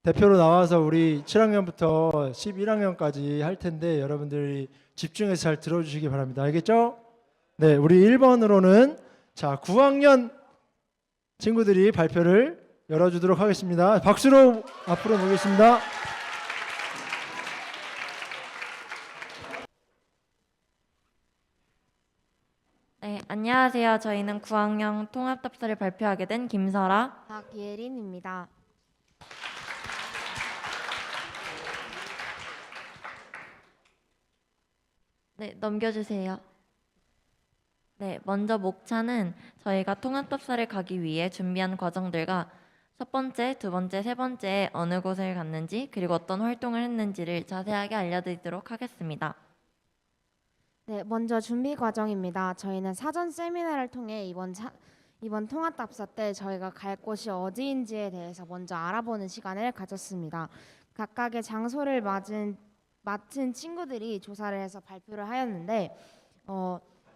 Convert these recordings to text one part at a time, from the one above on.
대표로 나와서 우리 7학년부터 11학년까지 할 텐데 여러분들이 집중해서 잘 들어주시기 바랍니다. 알겠죠? 네, 우리 1번으로는 자 9학년 친구들이 발표를 열어주도록 하겠습니다. 박수로 앞으로 모겠습니다. 네, 안녕하세요. 저희는 9학년 통합답사를 발표하게 된 김설아, 박예린입니다. 네, 넘겨주세요. 네, 먼저 목차는 저희가 통합답사를 가기 위해 준비한 과정들과 첫 번째, 두 번째, 세 번째에 어느 곳을 갔는지 그리고 어떤 활동을 했는지를 자세하게 알려드리도록 하겠습니다. 네, 먼저 준비 과정입니다. 저희는 사전 세미나를 통해 이번 통합답사 때 저희가 갈 곳이 어디인지에 대해서 먼저 알아보는 시간을 가졌습니다. 각각의 장소를 맡은 친구들이 조사를 해서 발표를 하였는데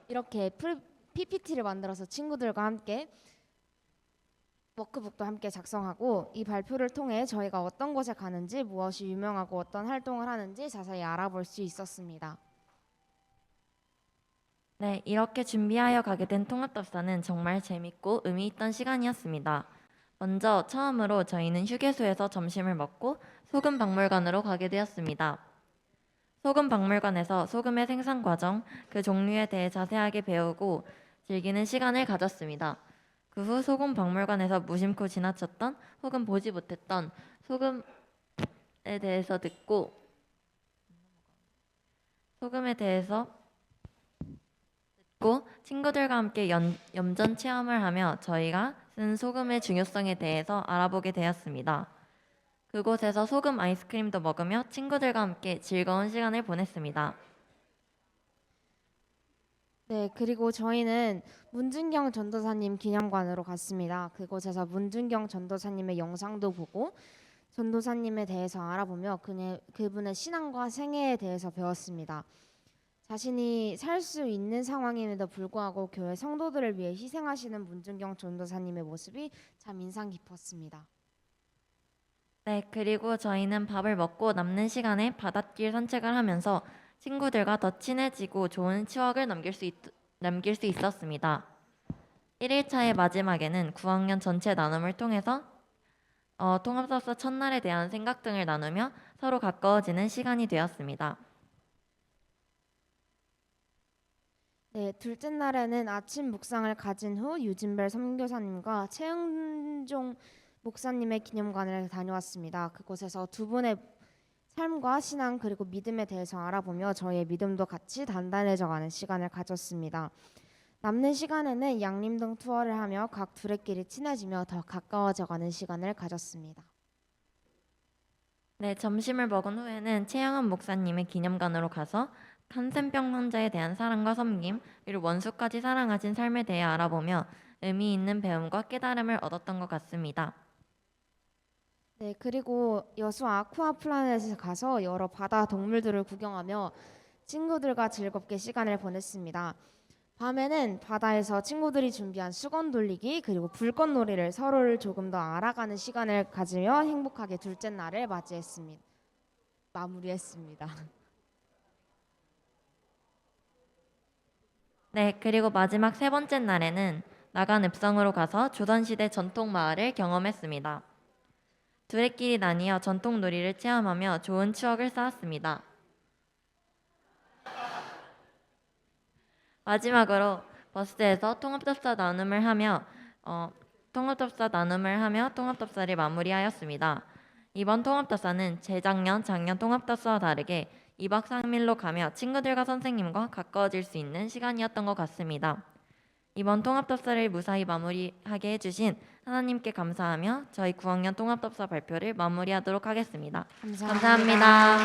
이렇게 PPT를 만들어서 친구들과 함께 워크북도 함께 작성하고 이 발표를 통해 저희가 어떤 곳에 가는지 무엇이 유명하고 어떤 활동을 하는지 자세히 알아볼 수 있었습니다. 네, 이렇게 준비하여 가게 된 통합답사는 정말 재밌고 의미 있던 시간이었습니다. 먼저 처음으로 저희는 휴게소에서 점심을 먹고 소금박물관으로 가게 되었습니다. 소금박물관에서 소금의 생산 과정, 그 종류에 대해 자세하게 배우고 즐기는 시간을 가졌습니다. 그 후 소금박물관에서 무심코 지나쳤던 혹은 보지 못했던 소금에 대해서 듣고 친구들과 함께 염전 체험을 하며 저희가 쓴 소금의 중요성에 대해서 알아보게 되었습니다. 그곳에서 소금 아이스크림도 먹으며 친구들과 함께 즐거운 시간을 보냈습니다. 네, 그리고 저희는 문준경 전도사님 기념관으로 갔습니다. 그곳에서 문준경 전도사님의 영상도 보고 전도사님에 대해서 알아보며 그분의 신앙과 생애에 대해서 배웠습니다. 자신이 살 수 있는 상황임에도 불구하고 교회 성도들을 위해 희생하시는 문준경 전도사님의 모습이 참 인상 깊었습니다. 네, 그리고 저희는 밥을 먹고 남는 시간에 바닷길 산책을 하면서 친구들과 더 친해지고 좋은 추억을 남길 수 있었습니다. 1일차의 마지막에는 9학년 전체 나눔을 통해서 통합답사 첫날에 대한 생각 등을 나누며 서로 가까워지는 시간이 되었습니다. 네, 둘째 날에는 아침 묵상을 가진 후 유진벨 선교사님과 최은종 목사님의 기념관을 다녀왔습니다. 그곳에서 두 분의 삶과 신앙 그리고 믿음에 대해서 알아보며 저희의 믿음도 같이 단단해져가는 시간을 가졌습니다. 남는 시간에는 양림동 투어를 하며 각 둘레끼리 친해지며 더 가까워져가는 시간을 가졌습니다. 네, 점심을 먹은 후에는 최영한 목사님의 기념관으로 가서 한센병 환자에 대한 사랑과 섬김, 그리고 원수까지 사랑하신 삶에 대해 알아보며 의미 있는 배움과 깨달음을 얻었던 것 같습니다. 네, 그리고 여수 아쿠아플라넷에 가서 여러 바다 동물들을 구경하며 친구들과 즐겁게 시간을 보냈습니다. 밤에는 바다에서 친구들이 준비한 수건 돌리기 그리고 불꽃놀이를 서로를 조금 더 알아가는 시간을 가지며 행복하게 둘째 날을 마무리했습니다. 네, 그리고 마지막 세 번째 날에는 나간 읍성으로 가서 조선시대 전통 마을을 경험했습니다. 둘레끼리 나뉘어 전통 놀이를 체험하며 좋은 추억을 쌓았습니다. 마지막으로 버스에서 통합답사 나눔을 하며 통합답사를 마무리하였습니다. 이번 통합답사는 재작년, 작년 통합답사와 다르게 2박 3일로 가며 친구들과 선생님과 가까워질 수 있는 시간이었던 것 같습니다. 이번 통합답사를 무사히 마무리하게 해주신 하나님께 감사하며 저희 9학년 통합답사 발표를 마무리하도록 하겠습니다. 감사합니다.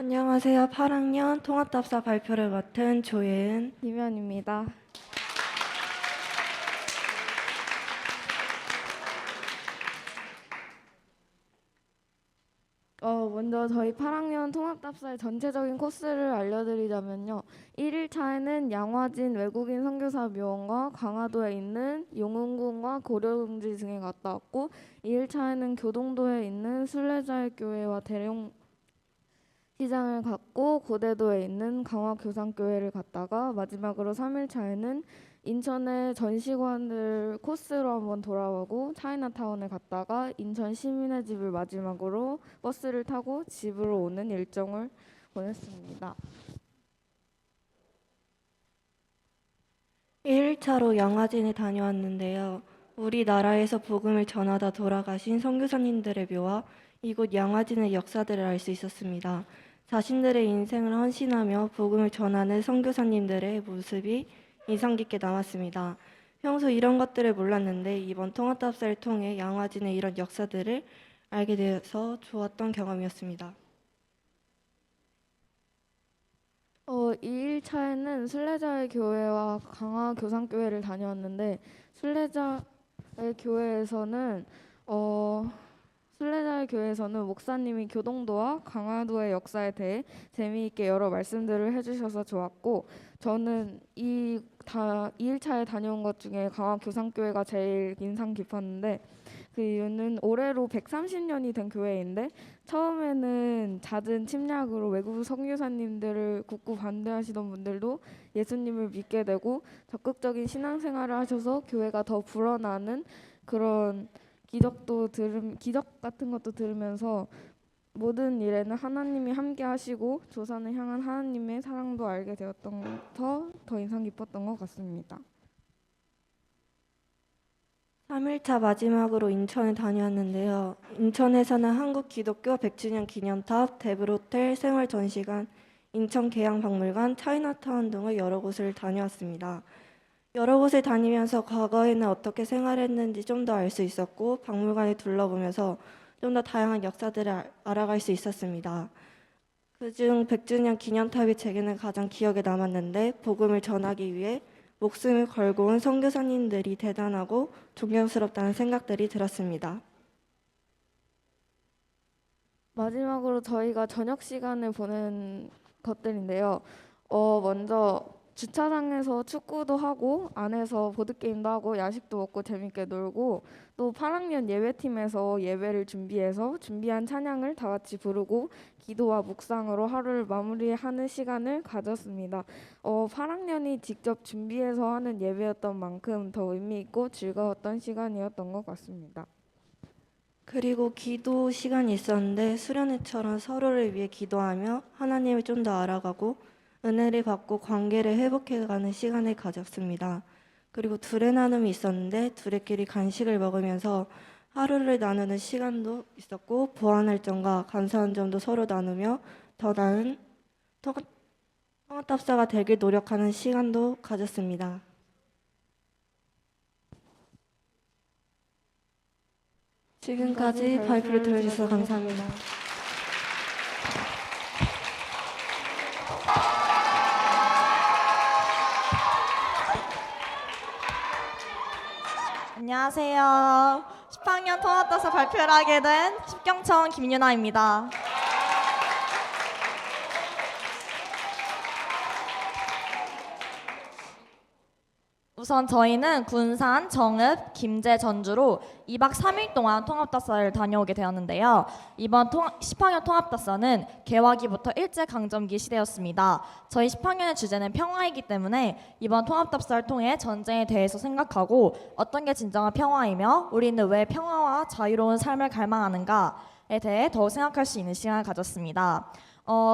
안녕하세요. 8학년 통합답사 발표를 맡은 조예은. 이면입니다. 먼저 저희 8학년 통합답사의 전체적인 코스를 알려드리자면요. 1일차에는 양화진 외국인 선교사 묘원과 강화도에 있는 용흥궁과 고려궁지 등에 갔다 왔고 2일차에는 교동도에 있는 순례자의 교회와 대룡 시장을 갔고 고대도에 있는 강화교상교회를 갔다가 마지막으로 3일차에는 인천의 전시관을 코스로 한번 돌아보고 차이나타운을 갔다가 인천 시민의 집을 마지막으로 버스를 타고 집으로 오는 일정을 보냈습니다. 1일차로 양화진에 다녀왔는데요. 우리나라에서 복음을 전하다 돌아가신 선교사님들의 묘와 이곳 양화진의 역사들을 알 수 있었습니다. 자신들의 인생을 헌신하며 복음을 전하는 선교사님들의 모습이 인상 깊게 남았습니다. 평소 이런 것들을 몰랐는데 이번 통합답사를 통해 양화진의 이런 역사들을 알게 되어서 좋았던 경험이었습니다. 2일차에는 순례자의 교회와 강화교상교회를 다녀왔는데 순례자의 교회에서는 목사님이 교동도와 강화도의 역사에 대해 재미있게 여러 말씀들을 해주셔서 좋았고 저는 2일차에 다녀온 것 중에 강화교상교회가 제일 인상 깊었는데 그 이유는 올해로 130년이 된 교회인데 처음에는 잦은 침략으로 외국 선교사님들을 굳고 반대하시던 분들도 예수님을 믿게 되고 적극적인 신앙생활을 하셔서 교회가 더 불어나는 그런 기적 같은 것도 들으면서 모든 일에는 하나님이 함께 하시고 조선을 향한 하나님의 사랑도 알게 되었던 더 인상 깊었던 것 같습니다. 3일차 마지막으로 인천에 다녀왔는데요. 인천에서는 한국 기독교 100주년 기념탑, 데브로텔 생활전시관, 인천계양박물관, 차이나타운 등의 여러 곳을 다녀왔습니다. 여러 곳을 다니면서 과거에는 어떻게 생활했는지 좀 더 알 수 있었고 박물관을 둘러보면서 좀 더 다양한 역사들을 알아갈 수 있었습니다. 그중 100주년 기념탑이 제게는 가장 기억에 남았는데 복음을 전하기 위해 목숨을 걸고 온 선교사님들이 대단하고 존경스럽다는 생각들이 들었습니다. 마지막으로 저희가 저녁 시간을 보낸 것들인데요. 먼저 주차장에서 축구도 하고 안에서 보드게임도 하고 야식도 먹고 재밌게 놀고 또 8학년 예배팀에서 예배를 준비해서 준비한 찬양을 다 같이 부르고 기도와 묵상으로 하루를 마무리하는 시간을 가졌습니다. 8학년이 직접 준비해서 하는 예배였던 만큼 더 의미 있고 즐거웠던 시간이었던 것 같습니다. 그리고 기도 시간이 있었는데 수련회처럼 서로를 위해 기도하며 하나님을 좀 더 알아가고 은혜를 받고 관계를 회복해가는 시간을 가졌습니다. 그리고 둘의 나눔이 있었는데 둘의끼리 간식을 먹으면서 하루를 나누는 시간도 있었고 보완할 점과 감사한 점도 서로 나누며 더 나은 통합답사가 되길 노력하는 시간도 가졌습니다. 지금까지 발표를 들어주셔서 감사합니다. 안녕하세요. 10학년 통합답사 발표를 하게 된 십경천 김윤아입니다. 우선 저희는 군산, 정읍, 김제, 전주로 2박 3일 동안 통합답사를 다녀오게 되었는데요. 이번 10학년 통합답사는 개화기부터 일제강점기 시대였습니다. 저희 10학년의 주제는 평화이기 때문에 이번 통합답사를 통해 전쟁에 대해서 생각하고 어떤 게 진정한 평화이며 우리는 왜 평화와 자유로운 삶을 갈망하는가에 대해 더 생각할 수 있는 시간을 가졌습니다.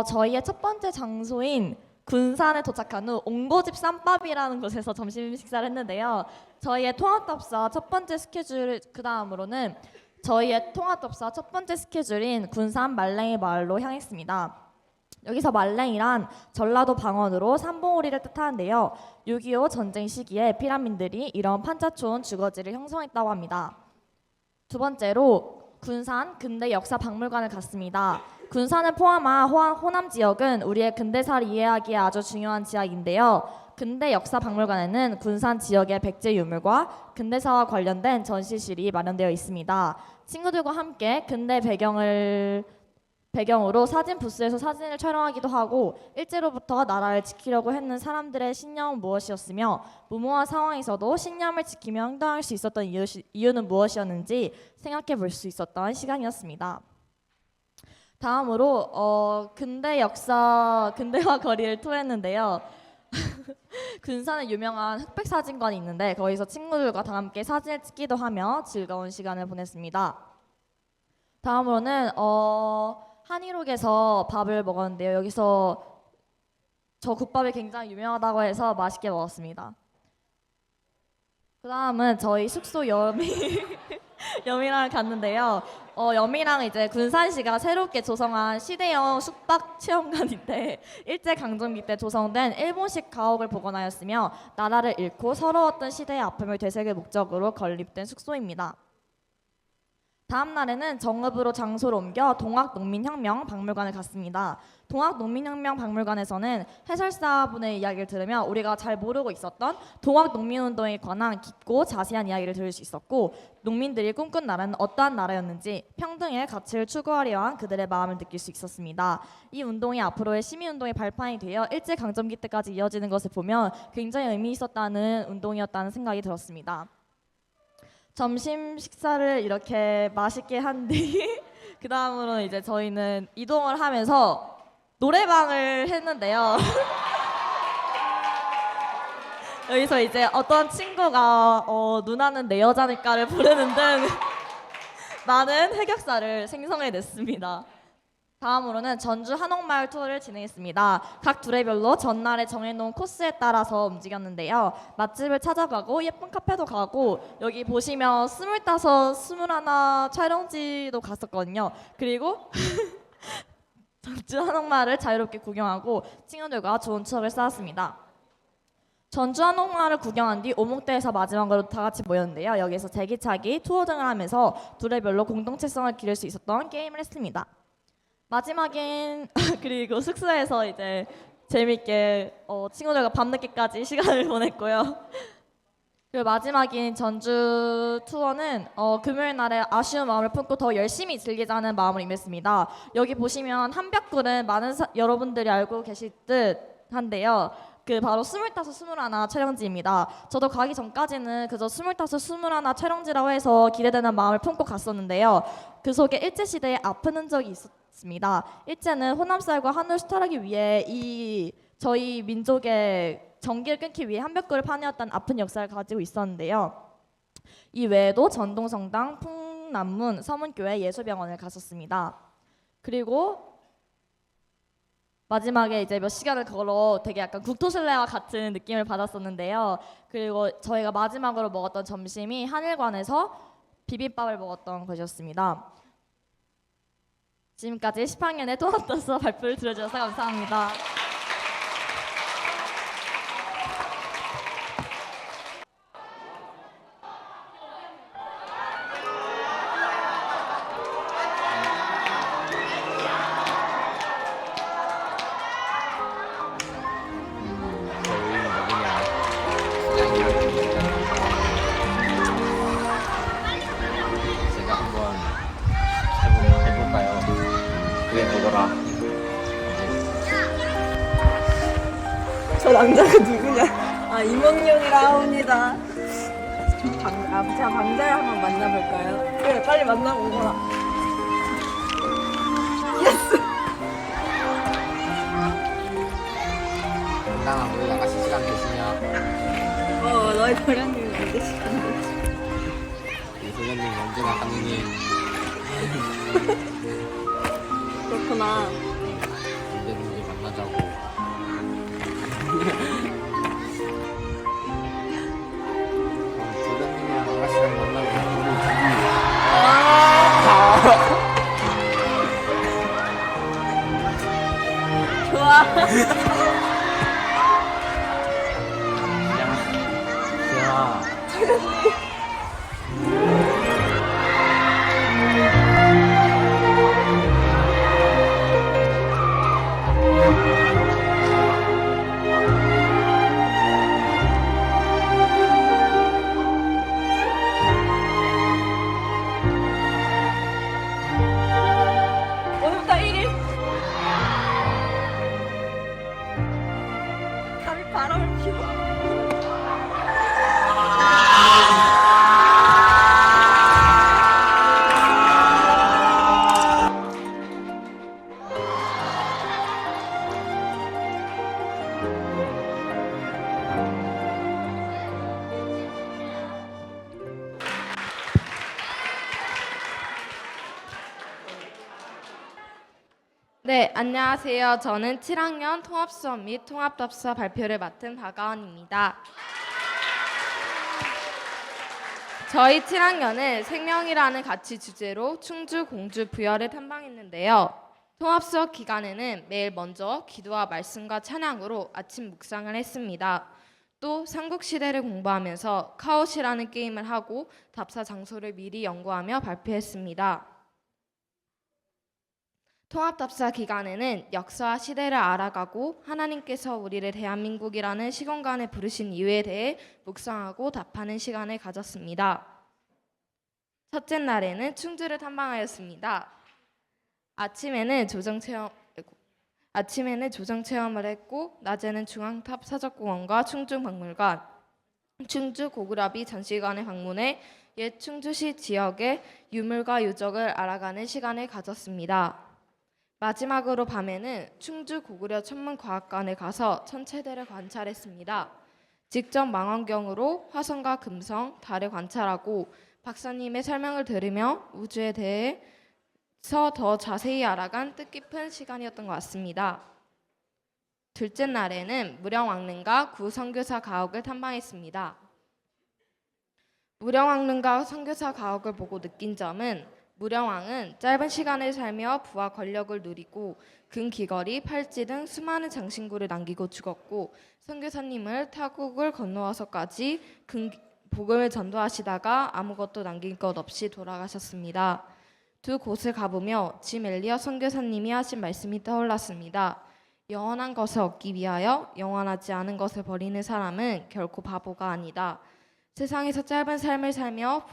저희의 첫 번째 장소인 군산에 도착한 후 옹고집 쌈밥이라는 곳에서 점심 식사를 했는데요. 저희의 통합답사 첫 번째 스케줄 그 다음으로는 저희의 통합답사 첫 번째 스케줄인 군산 말랭이 마을로 향했습니다. 여기서 말랭이란 전라도 방언으로 삼봉오리를 뜻하는데요. 6.25 전쟁 시기에 피란민들이 이런 판자촌 주거지를 형성했다고 합니다. 두 번째로 군산 근대 역사 박물관을 갔습니다. 군산을 포함한 호남 지역은 우리의 근대사를 이해하기에 아주 중요한 지역인데요. 근대 역사 박물관에는 군산 지역의 백제 유물과 근대사와 관련된 전시실이 마련되어 있습니다. 친구들과 함께 근대 배경으로 사진 부스에서 사진을 촬영하기도 하고 일제로부터 나라를 지키려고 했는 사람들의 신념은 무엇이었으며 무모한 상황에서도 신념을 지키며 행동할 수 있었던 이유는 무엇이었는지 생각해 볼 수 있었던 시간이었습니다. 다음으로 근대화 거리를 투어했는데요. 군산에 유명한 흑백사진관이 있는데 거기서 친구들과 다 함께 사진을 찍기도 하며 즐거운 시간을 보냈습니다. 다음으로는 한일옥에서 밥을 먹었는데요. 여기서 저 국밥이 굉장히 유명하다고 해서 맛있게 먹었습니다. 그 다음은 저희 숙소 여미랑 갔는데요. 여미랑 이제 군산시가 새롭게 조성한 시대형 숙박 체험관인데 일제강점기 때 조성된 일본식 가옥을 복원하였으며 나라를 잃고 서러웠던 시대의 아픔을 되새길 목적으로 건립된 숙소입니다. 다음 날에는 정읍으로 장소를 옮겨 동학농민혁명 박물관을 갔습니다. 동학농민혁명 박물관에서는 해설사분의 이야기를 들으며 우리가 잘 모르고 있었던 동학농민운동에 관한 깊고 자세한 이야기를 들을 수 있었고 농민들이 꿈꾼 나라는 어떠한 나라였는지 평등의 가치를 추구하려 한 그들의 마음을 느낄 수 있었습니다. 이 운동이 앞으로의 시민운동의 발판이 되어 일제강점기 때까지 이어지는 것을 보면 굉장히 의미 있었다는 운동이었다는 생각이 들었습니다. 점심 식사를 이렇게 맛있게 한 뒤 그 다음으로 이제 저희는 이동을 하면서 노래방을 했는데요. 여기서 이제 어떤 친구가 누나는 내 여자니까를 부르는 등 많은 흑역사를 생성해냈습니다. 다음으로는 전주 한옥마을 투어를 진행했습니다. 각 두레별로 전날에 정해놓은 코스에 따라서 움직였는데요. 맛집을 찾아가고 예쁜 카페도 가고 여기 보시면 25, 21 촬영지도 갔었거든요. 그리고 전주 한옥마을을 자유롭게 구경하고 친구들과 좋은 추억을 쌓았습니다. 전주 한옥마을을 구경한 뒤 오목대에서 마지막으로 다 같이 모였는데요. 여기서 제기차기, 투어 등을 하면서 두레별로 공동체성을 기를 수 있었던 게임을 했습니다. 마지막엔 그리고 숙소에서 이제 재밌게 친구들과 밤늦게까지 시간을 보냈고요. 그리고 마지막인 전주 투어는 금요일 날에 아쉬운 마음을 품고 더 열심히 즐기자는 마음을 임했습니다. 여기 보시면 한벽굴은 많은 여러분들이 알고 계실 듯 한데요. 그 바로 25, 21 촬영지입니다. 저도 가기 전까지는 그저 25, 21 촬영지라고 해서 기대되는 마음을 품고 갔었는데요. 그 속에 일제시대의 아픈 흔적이 있었습니다. 일제는 호남쌀과 한우를 수탈하기 위해 저희 민족의 전기를 끊기 위해 한벽굴을 파내었다는 아픈 역사를 가지고 있었는데요. 이 외에도 전동성당, 풍남문, 서문교회, 예수병원을 갔었습니다. 그리고 마지막에 이제 몇 시간을 걸어 되게 약간 국토순례와 같은 느낌을 받았었는데요. 그리고 저희가 마지막으로 먹었던 점심이 한일관에서 비빔밥을 먹었던 것이었습니다. 지금까지 10학년의 토너떠서 발표를 들어주셔서 감사합니다. 제가 한번 해볼까요? 그래 보거라. 저 남자가 누구냐? 아, 이몽룡이라 합니다. 제가 방자를 한번 만나볼까요? 그래, 빨리 만나보거라. 예스! 당당한 우리 아가씨 시간 되시냐? 너희 도련님이 언제 시간 되지? 우리 소장님 언제나 가능해. 그렇구나. 언제든지 만나자고. 그럼 소장님이랑 아가씨랑 만나고 좋아. 야. 네, 안녕하세요. 저는 7학년 통합수업 및 통합답사 발표를 맡은 박아원입니다. 저희 7학년은 생명이라는 가치 주제로 충주, 공주, 부여를 탐방했는데요. 통합수업 기간에는 매일 먼저 기도와 말씀과 찬양으로 아침 묵상을 했습니다. 또 삼국시대를 공부하면서 카오시라는 게임을 하고 답사 장소를 미리 연구하며 발표했습니다. 통합답사 기간에는 역사와 시대를 알아가고 하나님께서 우리를 대한민국이라는 시공간에 부르신 이유에 대해 묵상하고 답하는 시간을 가졌습니다. 첫째 날에는 충주를 탐방하였습니다. 아침에는 조정 체험을 했고 낮에는 중앙탑 사적공원과 충주박물관, 충주 고구려비 전시관을 방문해 옛 충주시 지역의 유물과 유적을 알아가는 시간을 가졌습니다. 마지막으로 밤에는 충주 고구려 천문과학관에 가서 천체대를 관찰했습니다. 직접 망원경으로 화성과 금성, 달을 관찰하고 박사님의 설명을 들으며 우주에 대해서 더 자세히 알아간 뜻깊은 시간이었던 것 같습니다. 둘째 날에는 무령왕릉과 구선교사 가옥을 탐방했습니다. 무령왕릉과 선교사 가옥을 보고 느낀 점은 무령왕은 짧은 시간을 살며 부와 권력을 누리고 근기거리, 팔찌 등 수많은 장신구를 남기고 죽었고 선교사님을 타국을 건너와서까지 복음을 전도하시다가 아무것도 남긴 것 없이 돌아가셨습니다. 두 곳을 가보며 짐 엘리엇 선교사님이 하신 말씀이 떠올랐습니다. 영원한 것을 얻기 위하여 영원하지 않은 것을 버리는 사람은 결코 바보가 아니다. 세상에서 짧은 삶을 살며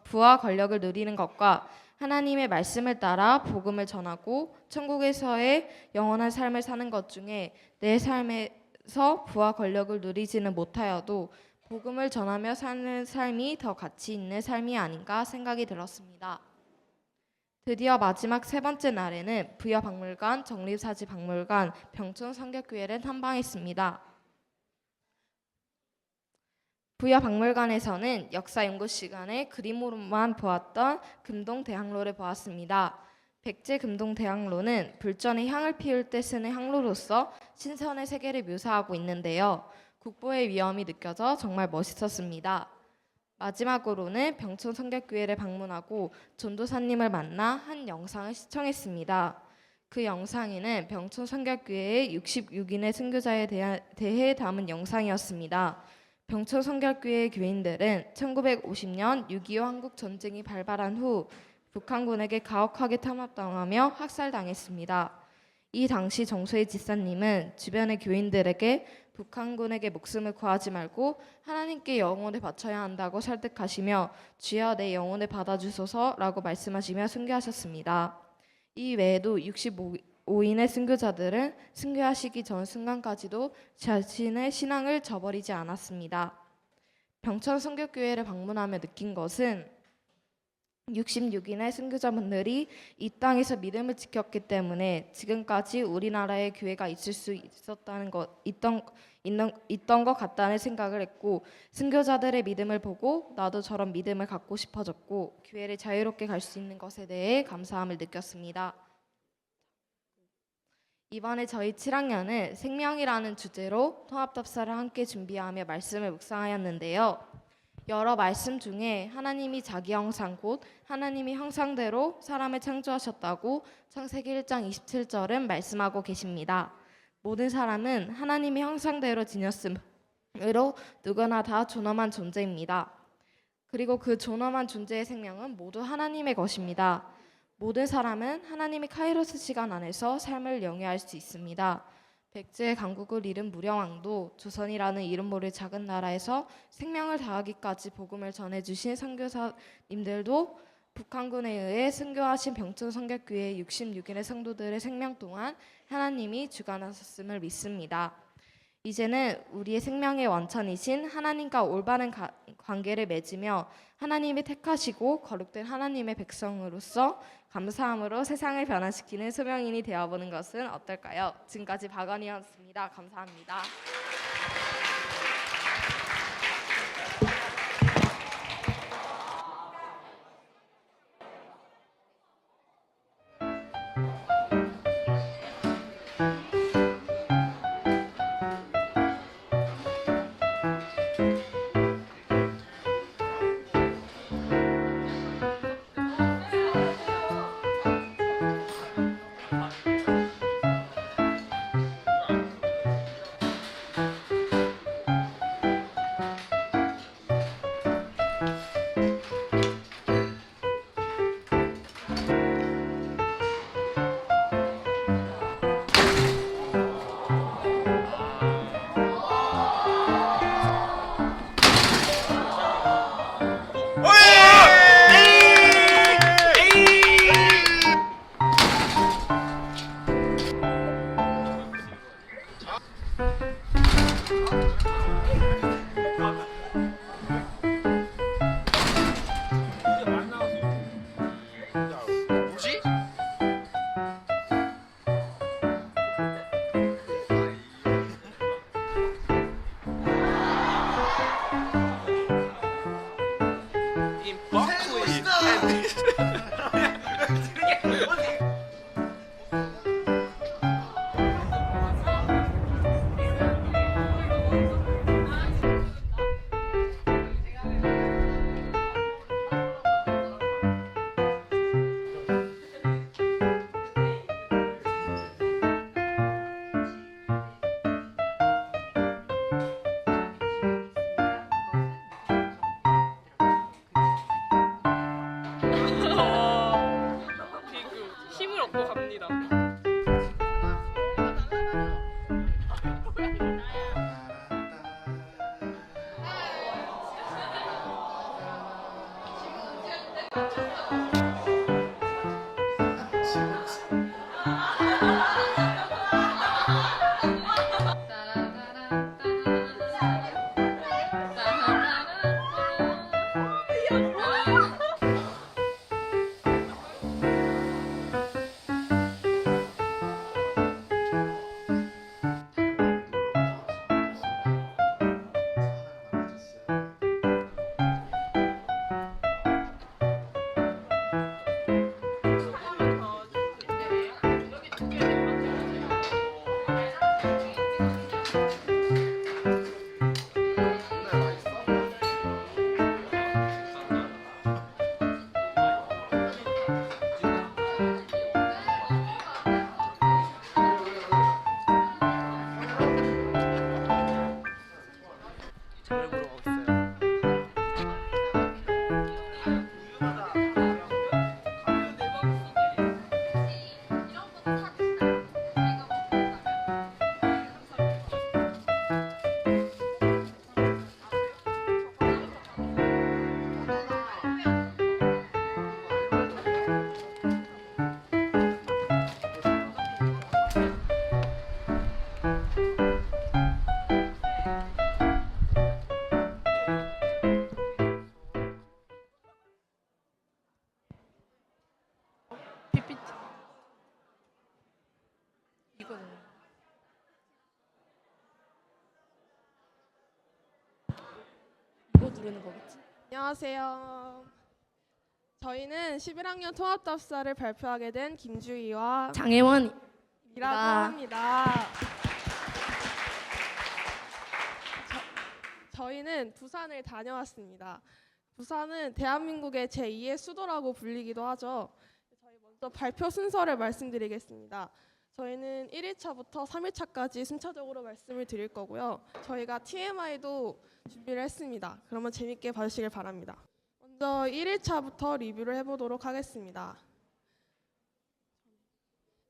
부와 권력을 누리는 것과 하나님의 말씀을 따라 복음을 전하고 천국에서의 영원한 삶을 사는 것 중에 내 삶에서 부와 권력을 누리지는 못하여도 복음을 전하며 사는 삶이 더 가치 있는 삶이 아닌가 생각이 들었습니다. 드디어 마지막 세 번째 날에는 부여박물관, 정립사지박물관, 병촌성결교회를 탐방했습니다. 부여박물관에서는 역사 연구 시간에 그림으로만 보았던 금동대항로를 보았습니다. 백제 금동대항로는 불전에 향을 피울 때 쓰는 항로로서 신선의 세계를 묘사하고 있는데요. 국보의 위엄이 느껴져 정말 멋있었습니다. 마지막으로는 병촌성결교회를 방문하고 전도사님을 만나 한 영상을 시청했습니다. 그 영상에는 병촌성결교회의 66인의 순교자에 대해 담은 영상이었습니다. 병촌성결교회 교인들은 1950년 6.25 한국전쟁이 발발한 후 북한군에게 가혹하게 탄압당하며 학살당했습니다. 이 당시 정소희 지사님은 주변의 교인들에게 북한군에게 목숨을 구하지 말고 하나님께 영혼을 바쳐야 한다고 설득하시며 주여 내 영혼을 받아주소서라고 말씀하시며 순교하셨습니다. 이 외에도 65인의 순교자들은 순교하시기 전 순간까지도 자신의 신앙을 저버리지 않았습니다. 병천성결교회를 방문하며 느낀 것은 66인의 순교자분들이 이 땅에서 믿음을 지켰기 때문에 지금까지 우리나라에 교회가 있을 수 있었던 것 같다는 생각을 했고 순교자들의 믿음을 보고 나도 저런 믿음을 갖고 싶어졌고 교회를 자유롭게 갈 수 있는 것에 대해 감사함을 느꼈습니다. 이번에 저희 7학년은 생명이라는 주제로 통합답사를 함께 준비하며 말씀을 묵상하였는데요. 여러 말씀 중에 하나님이 자기 형상 곧 하나님이 형상대로 사람을 창조하셨다고 창세기 1장 27절은 말씀하고 계십니다. 모든 사람은 하나님의 형상대로 지녔으므로 누구나 다 존엄한 존재입니다. 그리고 그 존엄한 존재의 생명은 모두 하나님의 것입니다. 모든 사람은 하나님의 카이로스 시간 안에서 삶을 영위할 수 있습니다. 백제의 강국을 잃은 무령왕도 조선이라는 이름 모를 작은 나라에서 생명을 다하기까지 복음을 전해주신 선교사님들도 북한군에 의해 순교하신 병촌성결교회 66인의 성도들의 생명 동안 하나님이 주관하셨음을 믿습니다. 이제는 우리의 생명의 원천이신 하나님과 올바른 관계를 맺으며 하나님이 택하시고 거룩된 하나님의 백성으로서 감사함으로 세상을 변화시키는 소명인이 되어보는 것은 어떨까요? 지금까지 박언이었습니다. 감사합니다. in Buckley. And 힘을 얻고 갑니다. 저를 보러 가겠어요. PPT 이거는 이거 누르는 거겠지? 안녕하세요. 저희는 11학년 통합답사를 발표하게 된 김주희와 장혜원 이라고 합니다. 저희는 부산을 다녀왔습니다. 부산은 대한민국의 제2의 수도라고 불리기도 하죠. 저희 먼저 발표 순서를 말씀드리겠습니다. 저희는 1일차부터 3일차까지 순차적으로 말씀을 드릴 거고요. 저희가 TMI도 준비를 했습니다. 그러면 재밌게 봐주시길 바랍니다. 먼저 1일차부터 리뷰를 해보도록 하겠습니다.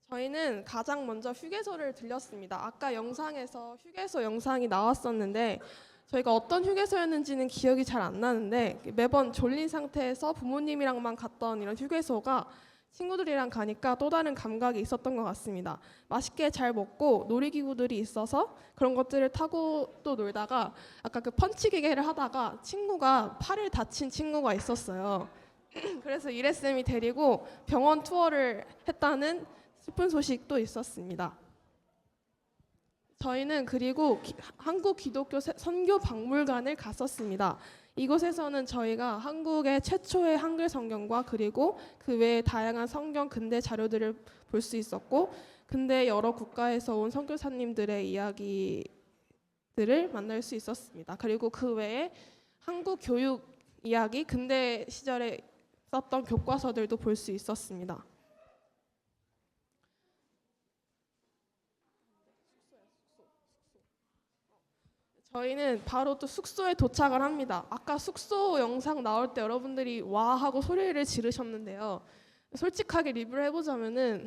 저희는 가장 먼저 휴게소를 들렸습니다. 아까 영상에서 휴게소 영상이 나왔었는데 저희가 어떤 휴게소였는지는 기억이 잘 안 나는데 매번 졸린 상태에서 부모님이랑만 갔던 이런 휴게소가 친구들이랑 가니까 또 다른 감각이 있었던 것 같습니다. 맛있게 잘 먹고 놀이기구들이 있어서 그런 것들을 타고 또 놀다가 아까 그 펀치 기계를 하다가 친구가 팔을 다친 친구가 있었어요. 그래서 이래쌤이 데리고 병원 투어를 했다는 슬픈 소식도 있었습니다. 저희는 그리고 한국 기독교 선교 박물관을 갔었습니다. 이곳에서는 저희가 한국의 최초의 한글 성경과 그리고 그 외에 다양한 성경 근대 자료들을 볼 수 있었고 근대 여러 국가에서 온 선교사님들의 이야기들을 만날 수 있었습니다. 그리고 그 외에 한국 교육 이야기 근대 시절에 썼던 교과서들도 볼 수 있었습니다. 저희는 바로 또 숙소에 도착을 합니다. 아까 숙소 영상 나올 때 여러분들이 와 하고 소리를 지르셨는데요. 솔직하게 리뷰를 해보자면은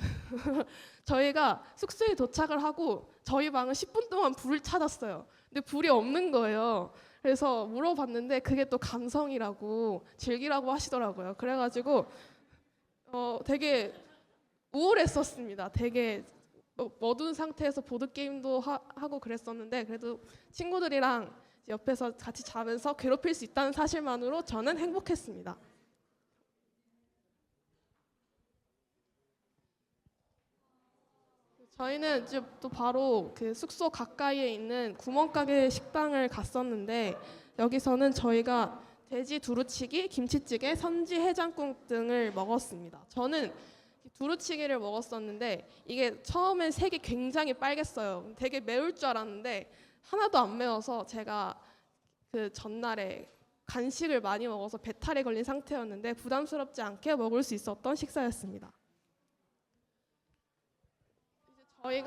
저희가 숙소에 도착을 하고 저희 방은 10분 동안 불을 찾았어요. 근데 불이 없는 거예요. 그래서 물어봤는데 그게 또 감성이라고 즐기라고 하시더라고요. 그래가지고 되게 우울했었습니다. 되게 어두운 상태에서 보드게임도 하고 그랬었는데 그래도 친구들이랑 옆에서 같이 자면서 괴롭힐 수 있다는 사실만으로 저는 행복했습니다. 저희는 이제 또 바로 그 숙소 가까이에 있는 구멍가게 식당을 갔었는데 여기서는 저희가 돼지 두루치기, 김치찌개, 선지 해장국 등을 먹었습니다. 저는 두루치기를 먹었었는데 이게 처음엔 색이 굉장히 빨갰어요. 되게 매울 줄 알았는데 하나도 안 매워서 제가 그 전날에 간식을 많이 먹어서 배탈이 걸린 상태였는데 부담스럽지 않게 먹을 수 있었던 식사였습니다. 이제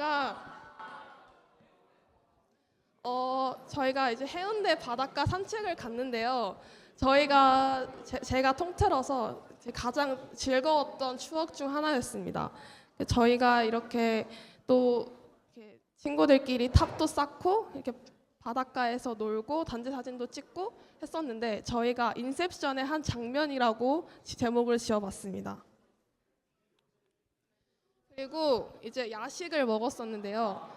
저희가 이제 해운대 바닷가 산책을 갔는데요. 제가 통틀어서 가장 즐거웠던 추억 중 하나였습니다. 저희가 이렇게 또 이렇게 친구들끼리 탑도 쌓고 이렇게 바닷가에서 놀고 단체 사진도 찍고 했었는데 저희가 인셉션의 한 장면이라고 제목을 지어봤습니다. 그리고 이제 야식을 먹었었는데요.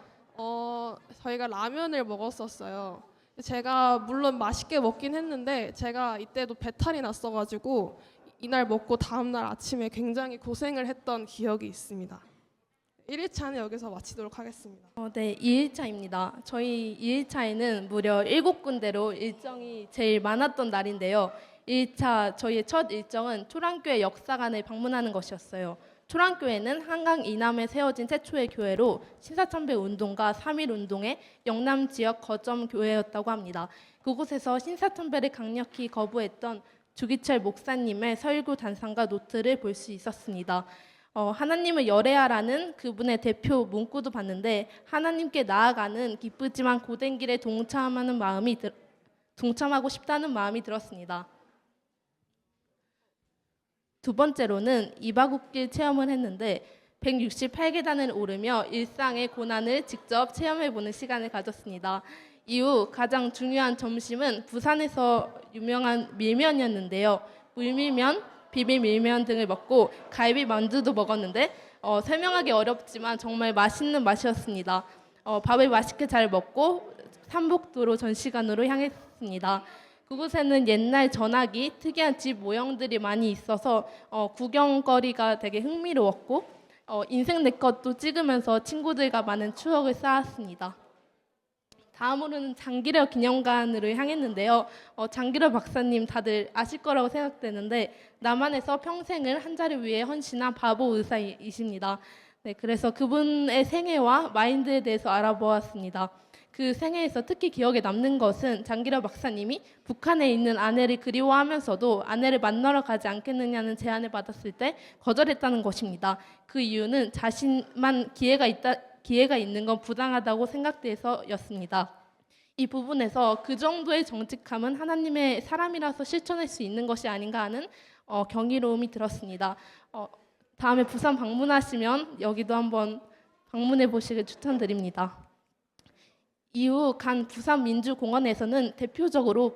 저희가 라면을 먹었었어요. 제가 물론 맛있게 먹긴 했는데 제가 이때도 배탈이 났어가지고 이날 먹고 다음날 아침에 굉장히 고생을 했던 기억이 있습니다. 1일차는 여기서 마치도록 하겠습니다. 네, 2일차입니다. 저희 2일차에는 무려 7군데로 일정이 제일 많았던 날인데요. 1차 저희의 첫 일정은 초랑교회 역사관을 방문하는 것이었어요. 초랑교회는 한강 이남에 세워진 최초의 교회로 신사참배 운동과 3.1 운동의 영남 지역 거점 교회였다고 합니다. 그곳에서 신사참배를 강력히 거부했던 주기철 목사님의 설교 단상과 노트를 볼 수 있었습니다. 하나님을 열애하라는 그분의 대표 문구도 봤는데 하나님께 나아가는 기쁘지만 고된 길에 동참하고 싶다는 마음이 들었습니다. 두 번째로는 이바국길 체험을 했는데 168계단을 오르며 일상의 고난을 직접 체험해보는 시간을 가졌습니다. 이후 가장 중요한 점심은 부산에서 유명한 밀면이었는데요. 물밀면, 비빔밀면 등을 먹고 갈비 만두도 먹었는데 설명하기 어렵지만 정말 맛있는 맛이었습니다. 밥을 맛있게 잘 먹고 삼복도로 전시관으로 향했습니다. 그곳에는 옛날 전화기, 특이한 집 모형들이 많이 있어서 구경거리가 되게 흥미로웠고 인생 내 것도 찍으면서 친구들과 많은 추억을 쌓았습니다. 다음으로는 장기려 기념관으로 향했는데요. 장기려 박사님 다들 아실 거라고 생각되는데 남한에서 평생을 한자를 위해 헌신한 바보 의사이십니다. 네, 그래서 그분의 생애와 마인드에 대해서 알아보았습니다. 그 생애에서 특히 기억에 남는 것은 장기려 박사님이 북한에 있는 아내를 그리워하면서도 아내를 만나러 가지 않겠느냐는 제안을 받았을 때 거절했다는 것입니다. 그 이유는 자신만 기회가 있는 건 부당하다고 생각돼서였습니다. 이 부분에서 그 정도의 정직함은 하나님의 사람이라서 실천할 수 있는 것이 아닌가 하는 경이로움이 들었습니다. 다음에 부산 방문하시면 여기도 한번 방문해 보시길 추천드립니다. 이후 간 부산민주공원에서는 대표적으로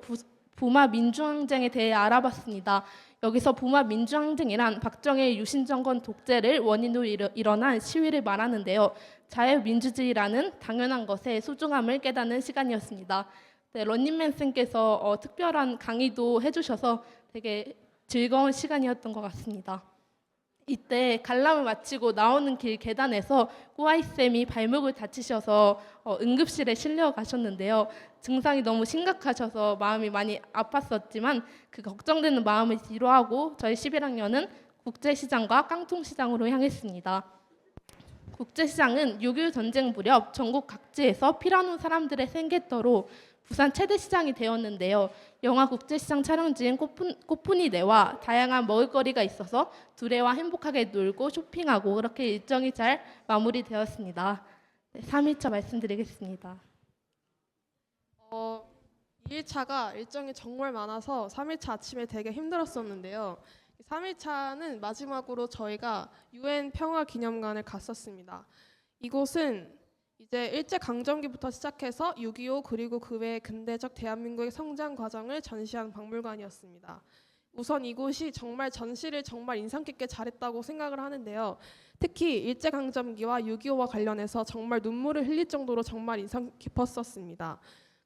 부마 민주항쟁에 대해 알아봤습니다. 여기서 부마 민주항쟁이란 박정희의 유신정권 독재를 원인으로 일어난 시위를 말하는데요. 자유민주주의라는 당연한 것의 소중함을 깨닫는 시간이었습니다. 네, 런닝맨 쌤께서 특별한 강의도 해주셔서 되게 즐거운 시간이었던 것 같습니다. 이때 관람을 마치고 나오는 길 계단에서 꾸아이 쌤이 발목을 다치셔서 응급실에 실려 가셨는데요. 증상이 너무 심각하셔서 마음이 많이 아팠었지만 그 걱정되는 마음을 뒤로하고 저희 11학년은 국제시장과 깡통시장으로 향했습니다. 국제시장은 6.25 전쟁 무렵 전국 각지에서 피라노 사람들의 생계터로 부산 최대 시장이 되었는데요. 영화 국제시장 촬영지인 꽃푼이네와 다양한 먹을거리가 있어서 두레와 행복하게 놀고 쇼핑하고 그렇게 일정이 잘 마무리되었습니다. 네, 3일차 말씀드리겠습니다. 2일차가 일정이 정말 많아서 3일차 아침에 되게 힘들었었는데요. 3일차는 마지막으로 저희가 UN 평화기념관을 갔었습니다. 이곳은 이제 일제강점기부터 시작해서 6.25 그리고 그 외의 근대적 대한민국의 성장 과정을 전시한 박물관이었습니다. 우선 이곳이 정말 전시를 정말 인상 깊게 잘했다고 생각을 하는데요. 특히 일제강점기와 6.25와 관련해서 정말 눈물을 흘릴 정도로 정말 인상 깊었었습니다.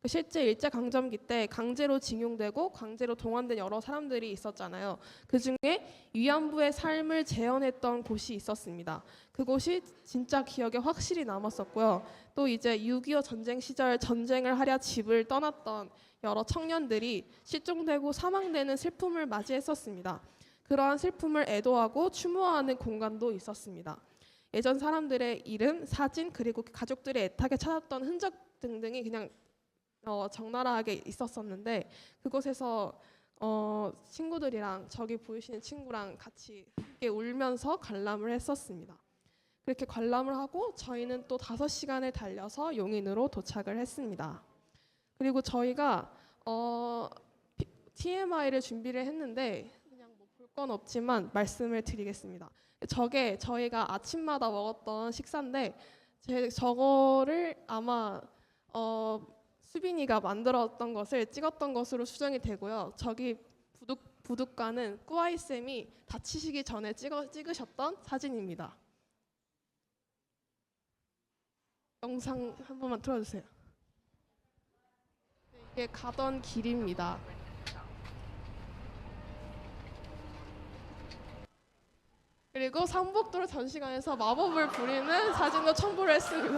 실제 일제강점기 때 강제로 징용되고 강제로 동원된 여러 사람들이 있었잖아요. 그중에 위안부의 삶을 재현했던 곳이 있었습니다. 그곳이 진짜 기억에 확실히 남았었고요. 또 이제 6.25 전쟁 시절 전쟁을 하려 집을 떠났던 여러 청년들이 실종되고 사망되는 슬픔을 맞이했었습니다. 그러한 슬픔을 애도하고 추모하는 공간도 있었습니다. 예전 사람들의 이름, 사진, 그리고 가족들의 애타게 찾았던 흔적 등등이 그냥 적나라하게 있었었는데, 그곳에서 친구들이랑 저기 보이시는 친구랑 같이 함께 울면서 관람을 했었습니다. 그렇게 관람을 하고 저희는 또 5시간을 달려서 용인으로 도착을 했습니다. 그리고 저희가 TMI를 준비를 했는데 그냥 뭐 볼 건 없지만 말씀을 드리겠습니다. 저게 저희가 아침마다 먹었던 식사인데 저거를 아마 수빈이가 만들었던 것을 찍었던 것으로 추정이 되고요. 저기 부둣가는 꾸아이 쌤이 다치시기 전에 찍으셨던 사진입니다. 영상 한 번만 틀어주세요. 이게 가던 길입니다. 그리고 상복도로 전시관에서 마법을 부리는 사진도 첨부를 했습니다.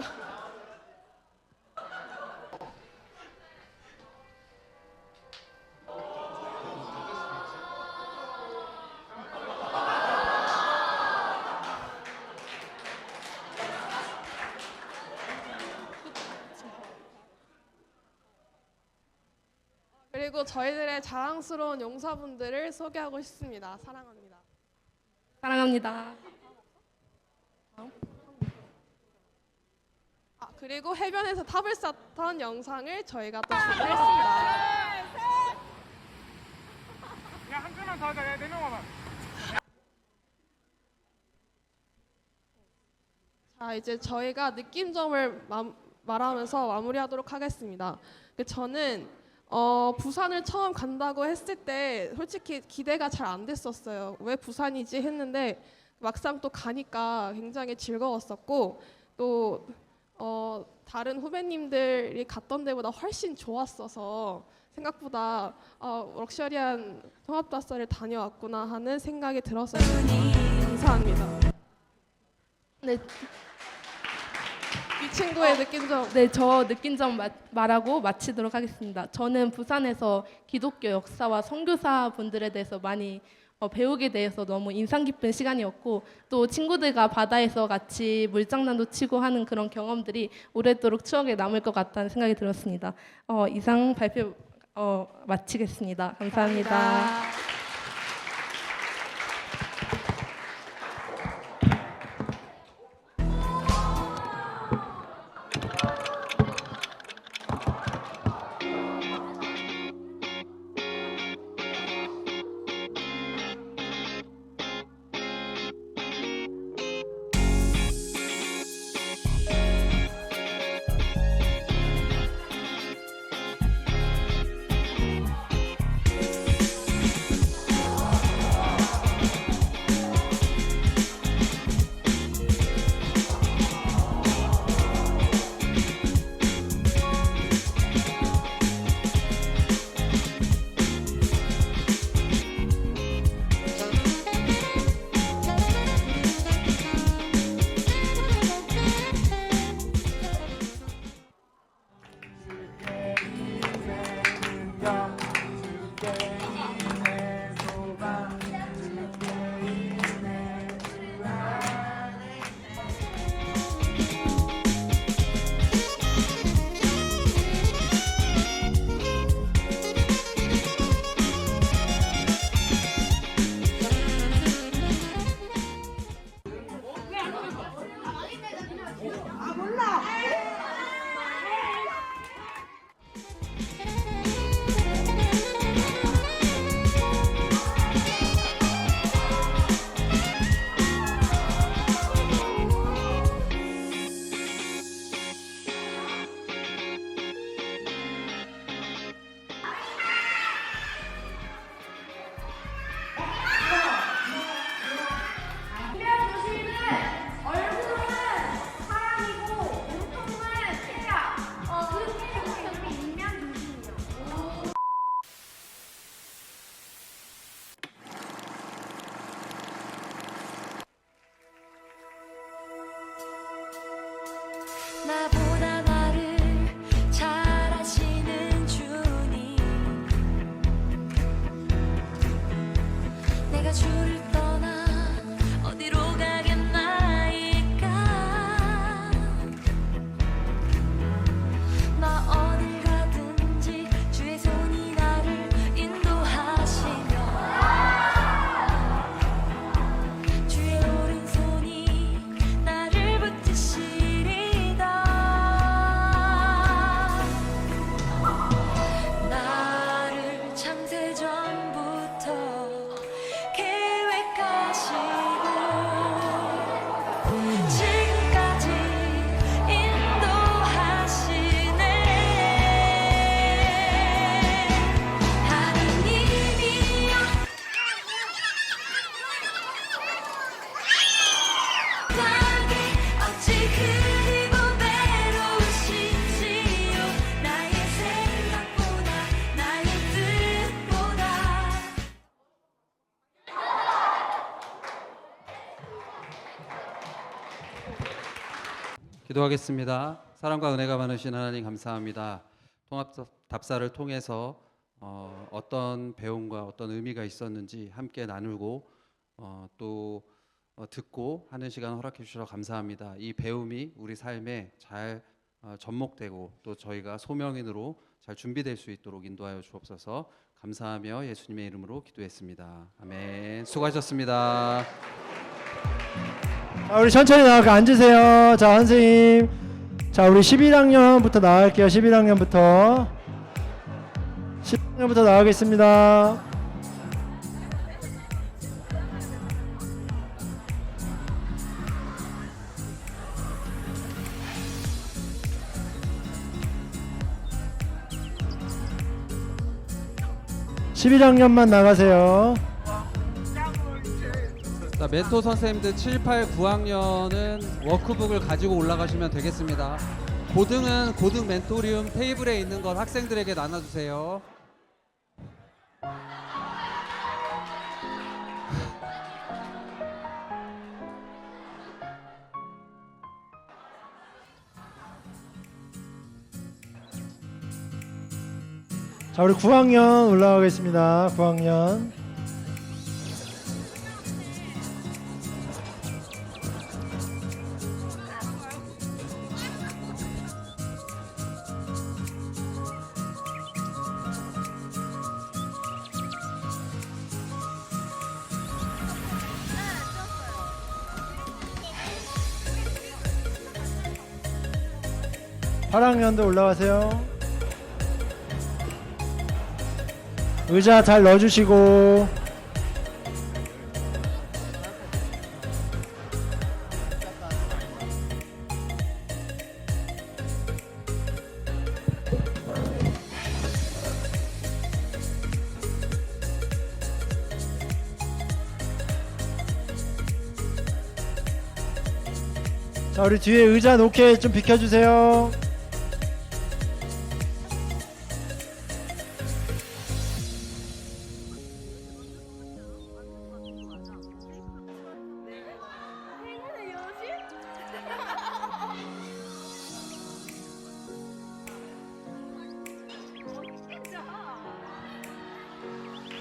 그리고 저희들의 자랑스러운 용사분들을 소개하고 싶습니다. 사랑합니다. 사랑합니다. 그리고 해변에서 탑을 쌓던 영상을 저희가 또 준비했습니다. 한 줄만 더 하자. 4명 와봐. 자, 이제 저희가 느낌점을 말하면서 마무리하도록 하겠습니다. 저는 부산을 처음 간다고 했을 때 솔직히 기대가 잘 안 됐었어요. 왜 부산이지 했는데 막상 또 가니까 굉장히 즐거웠었고, 또 다른 후배님들이 갔던 데보다 훨씬 좋았어서 생각보다 럭셔리한 통합다스를 다녀왔구나 하는 생각이 들었어요. 감사합니다. 네, 이 친구의 느낌점. 네, 저 느낀점 말하고 마치도록 하겠습니다. 저는 부산에서 기독교 역사와 선교사 분들에 대해서 많이 배우게 돼서 너무 인상 깊은 시간이었고, 또 친구들과 바다에서 같이 물장난도 치고 하는 그런 경험들이 오래도록 추억에 남을 것 같다는 생각이 들었습니다. 이상 발표 마치겠습니다. 감사합니다. 줄을 떠나 어디로 가겠나이까. 나 어딜 가든지 주의 손이 나를 인도하시며 주의 오른손이 나를 붙드시리다. 나를 창세전부터 계획하시고 지금까지 인도하시네. 하나님이여 땅에 어찌 그리고 외로우신지요. 나의 생각보다 나의 뜻보다. 기도하겠습니다. 사랑과 은혜가 많으신 하나님 감사합니다. 통합 답사를 통해서 어떤 배움과 어떤 의미가 있었는지 함께 나누고 또 듣고 하는 시간 허락해 주셔서 감사합니다. 이 배움이 우리 삶에 잘 접목되고 또 저희가 소명인으로 잘 준비될 수 있도록 인도하여 주옵소서. 감사하며 예수님의 이름으로 기도했습니다. 아멘. 수고하셨습니다. 자, 우리 천천히 나가고 앉으세요. 자, 선생님. 자, 우리 11학년부터 나갈게요. 11학년부터 나가겠습니다. (11학년만) 나가세요. 자, 멘토 선생님들 7, 8, 9학년은 워크북을 가지고 올라가시면 되겠습니다. 고등은 고등 멘토리움 테이블에 있는 것 학생들에게 나눠주세요. 자, 우리 9학년 올라가겠습니다. 9학년. (8) 학년도 올라가세요. 의자 잘 넣어주시고. 자, 우리 뒤에 의자 놓게 좀 비켜주세요.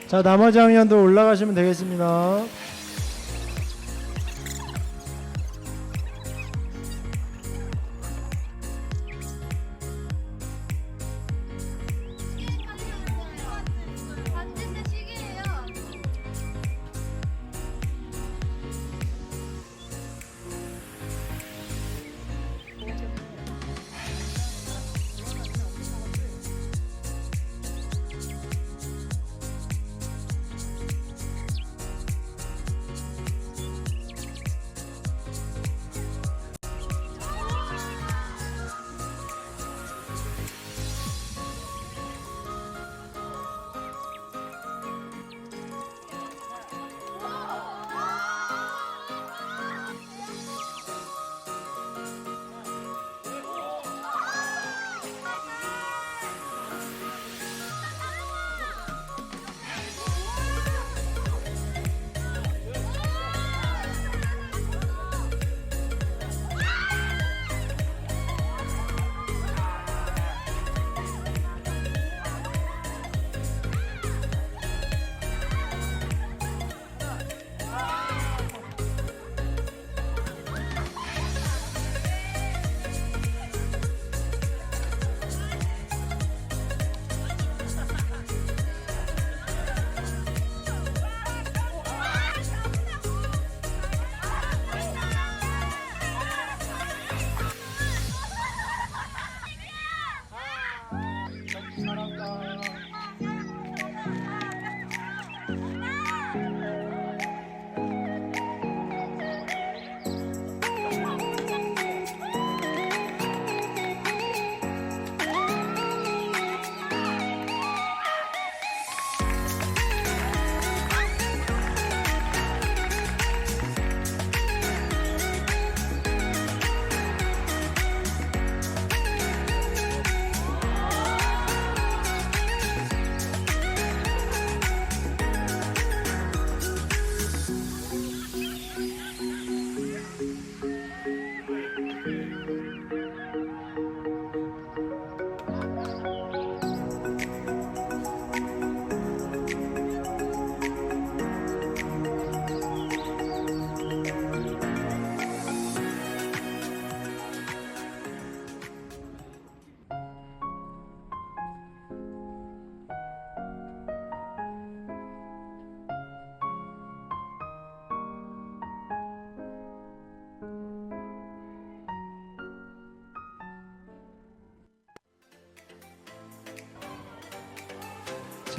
자, 나머지 학년도 올라가시면 되겠습니다.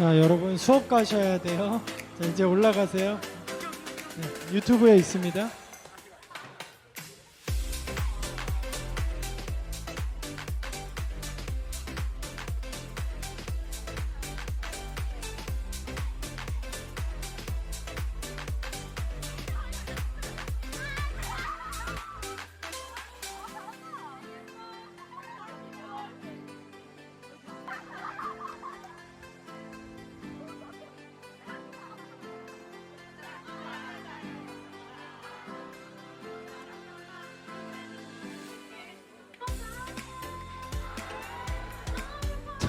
자, 여러분 수업 가셔야 돼요. 자, 이제 올라가세요. 네, 유튜브에 있습니다.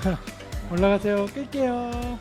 자, 올라가세요. 끌게요.